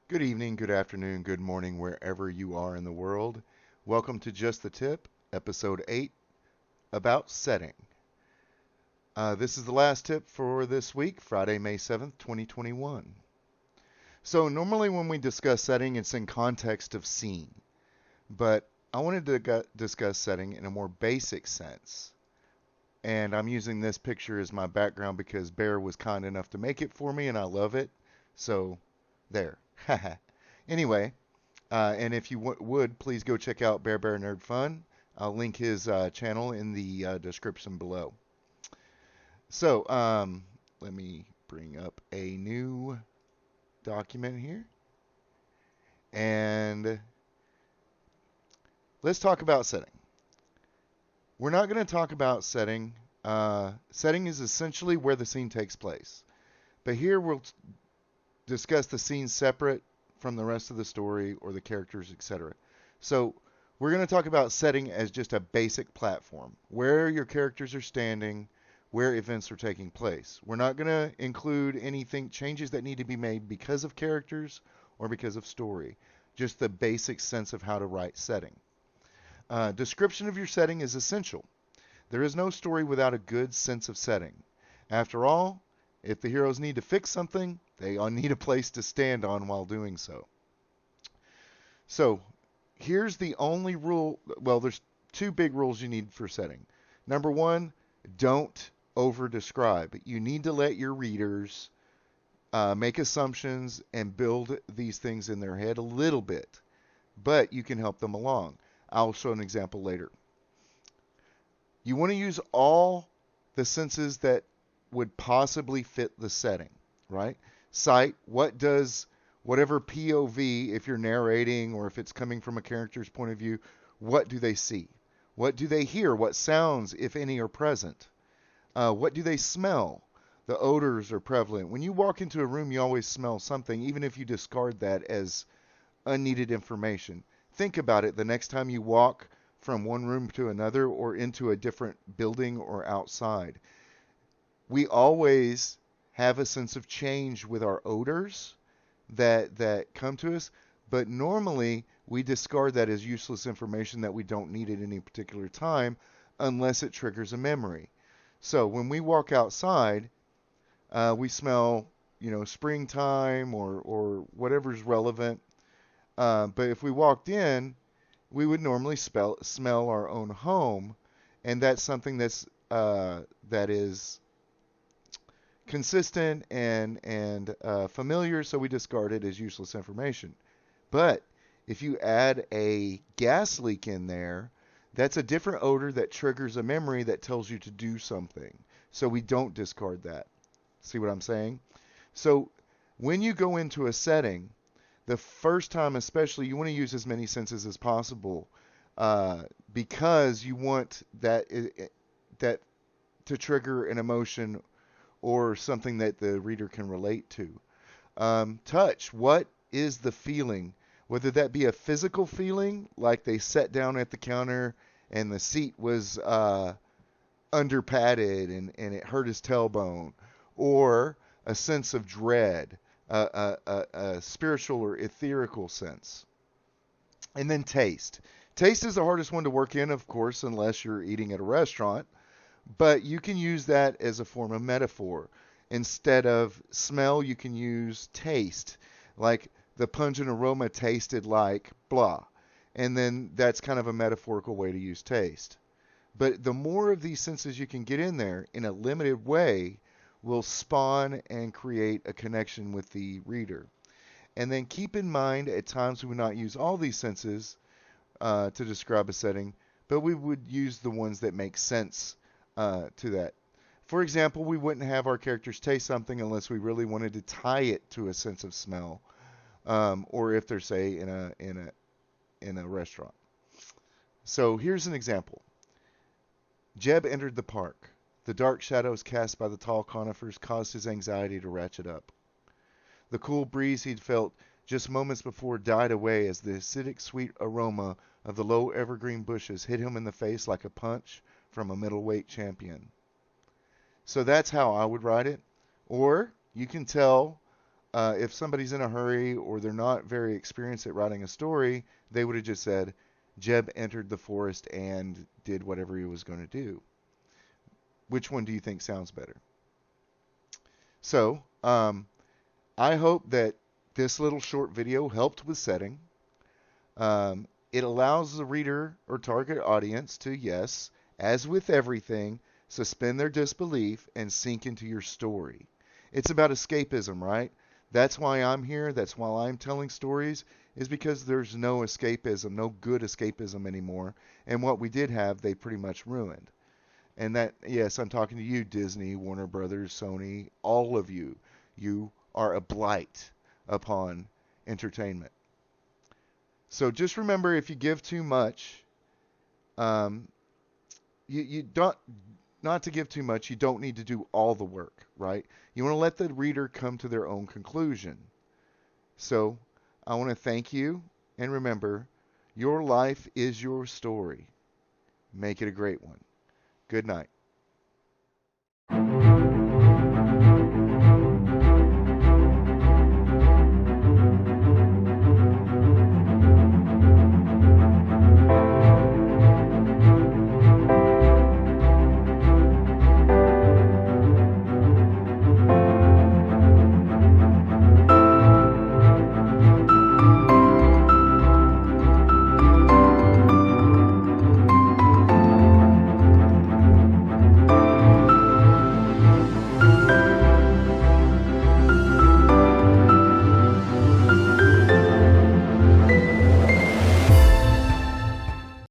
Good evening, good afternoon, good morning, wherever you are in the world. Welcome to Just the Tip, Episode 8, about setting. This is the last tip for this week, Friday, May 7th, 2021. So, normally when we discuss setting, it's in context of scene, but I wanted to discuss setting in a more basic sense. And I'm using this picture as my background because Bear was kind enough to make it for me, and I love it. So, there. Anyway, and if you would, please go check out Bear Nerd Fun. I'll link his channel in the description below. So, let me bring up a new document here. And let's talk about setting. We're not going to talk about setting. Setting is essentially where the scene takes place. But here we'll discuss the scene separate from the rest of the story or the characters, etc. So we're going to talk about setting as just a basic platform, where your characters are standing, where events are taking place. We're not going to include anything, changes that need to be made because of characters or because of story. Just the basic sense of how to write setting. Description of your setting is essential. There is no story without a good sense of setting. After all, if the heroes need to fix something, they all need a place to stand on while doing so. So, here's the only rule. Well, there's two big rules you need for setting. Number one, don't over-describe. You need to let your readers make assumptions and build these things in their head a little bit, but you can help them along. I'll show an example later. You want to use all the senses that would possibly fit the setting, right? Sight, what does whatever POV, if you're narrating or if it's coming from a character's point of view, what do they see? What do they hear? What sounds, if any, are present? What do they smell? The odors are prevalent. When you walk into a room, you always smell something, even if you discard that as unneeded information. Think about it the next time you walk from one room to another or into a different building or outside. We always have a sense of change with our odors that come to us, but normally we discard that as useless information that we don't need at any particular time unless it triggers a memory. So when we walk outside, we smell, springtime or whatever's relevant. But if we walked in, we would normally smell our own home, and that's something that is consistent and familiar, so we discard it as useless information. But if you add a gas leak in there, that's a different odor that triggers a memory that tells you to do something. So we don't discard that. See what I'm saying? So when you go into a setting, the first time especially, you want to use as many senses as possible because you want that to trigger an emotion or something that the reader can relate to. Touch. What is the feeling? Whether that be a physical feeling, like they sat down at the counter and the seat was under padded and it hurt his tailbone, or a sense of dread, a spiritual or etherical sense. And then taste. Taste is the hardest one to work in, of course, unless you're eating at a restaurant. But you can use that as a form of metaphor. Instead of smell, you can use taste. Like the pungent aroma tasted like blah. And then that's kind of a metaphorical way to use taste. But the more of these senses you can get in there in a limited way will spawn and create a connection with the reader. And then keep in mind at times we would not use all these senses to describe a setting, but we would use the ones that make sense to that. For example, we wouldn't have our characters taste something unless we really wanted to tie it to a sense of smell, or if they're, say, in a restaurant. So here's an example. Jeb entered the park. The dark shadows cast by the tall conifers caused his anxiety to ratchet up. The cool breeze he'd felt just moments before died away as the acidic sweet aroma of the low evergreen bushes hit him in the face like a punch from a middleweight champion. So that's how I would write it. Or you can tell if somebody's in a hurry or they're not very experienced at writing a story, they would have just said, Jeb entered the forest and did whatever he was going to do. Which one do you think sounds better? So, I hope that this little short video helped with setting. It allows the reader or target audience to, yes, as with everything, suspend their disbelief and sink into your story. It's about escapism, right? That's why I'm here. That's why I'm telling stories, is because there's no escapism, no good escapism anymore. And what we did have, they pretty much ruined. And that, yes, I'm talking to you, Disney, Warner Brothers, Sony, all of you. You are a blight upon entertainment. So just remember, if you give too much, um, you don't, not to give too much, you don't need to do all the work, right? You want to let the reader come to their own conclusion. So I want to thank you, and remember, your life is your story. Make it a great one. Good night.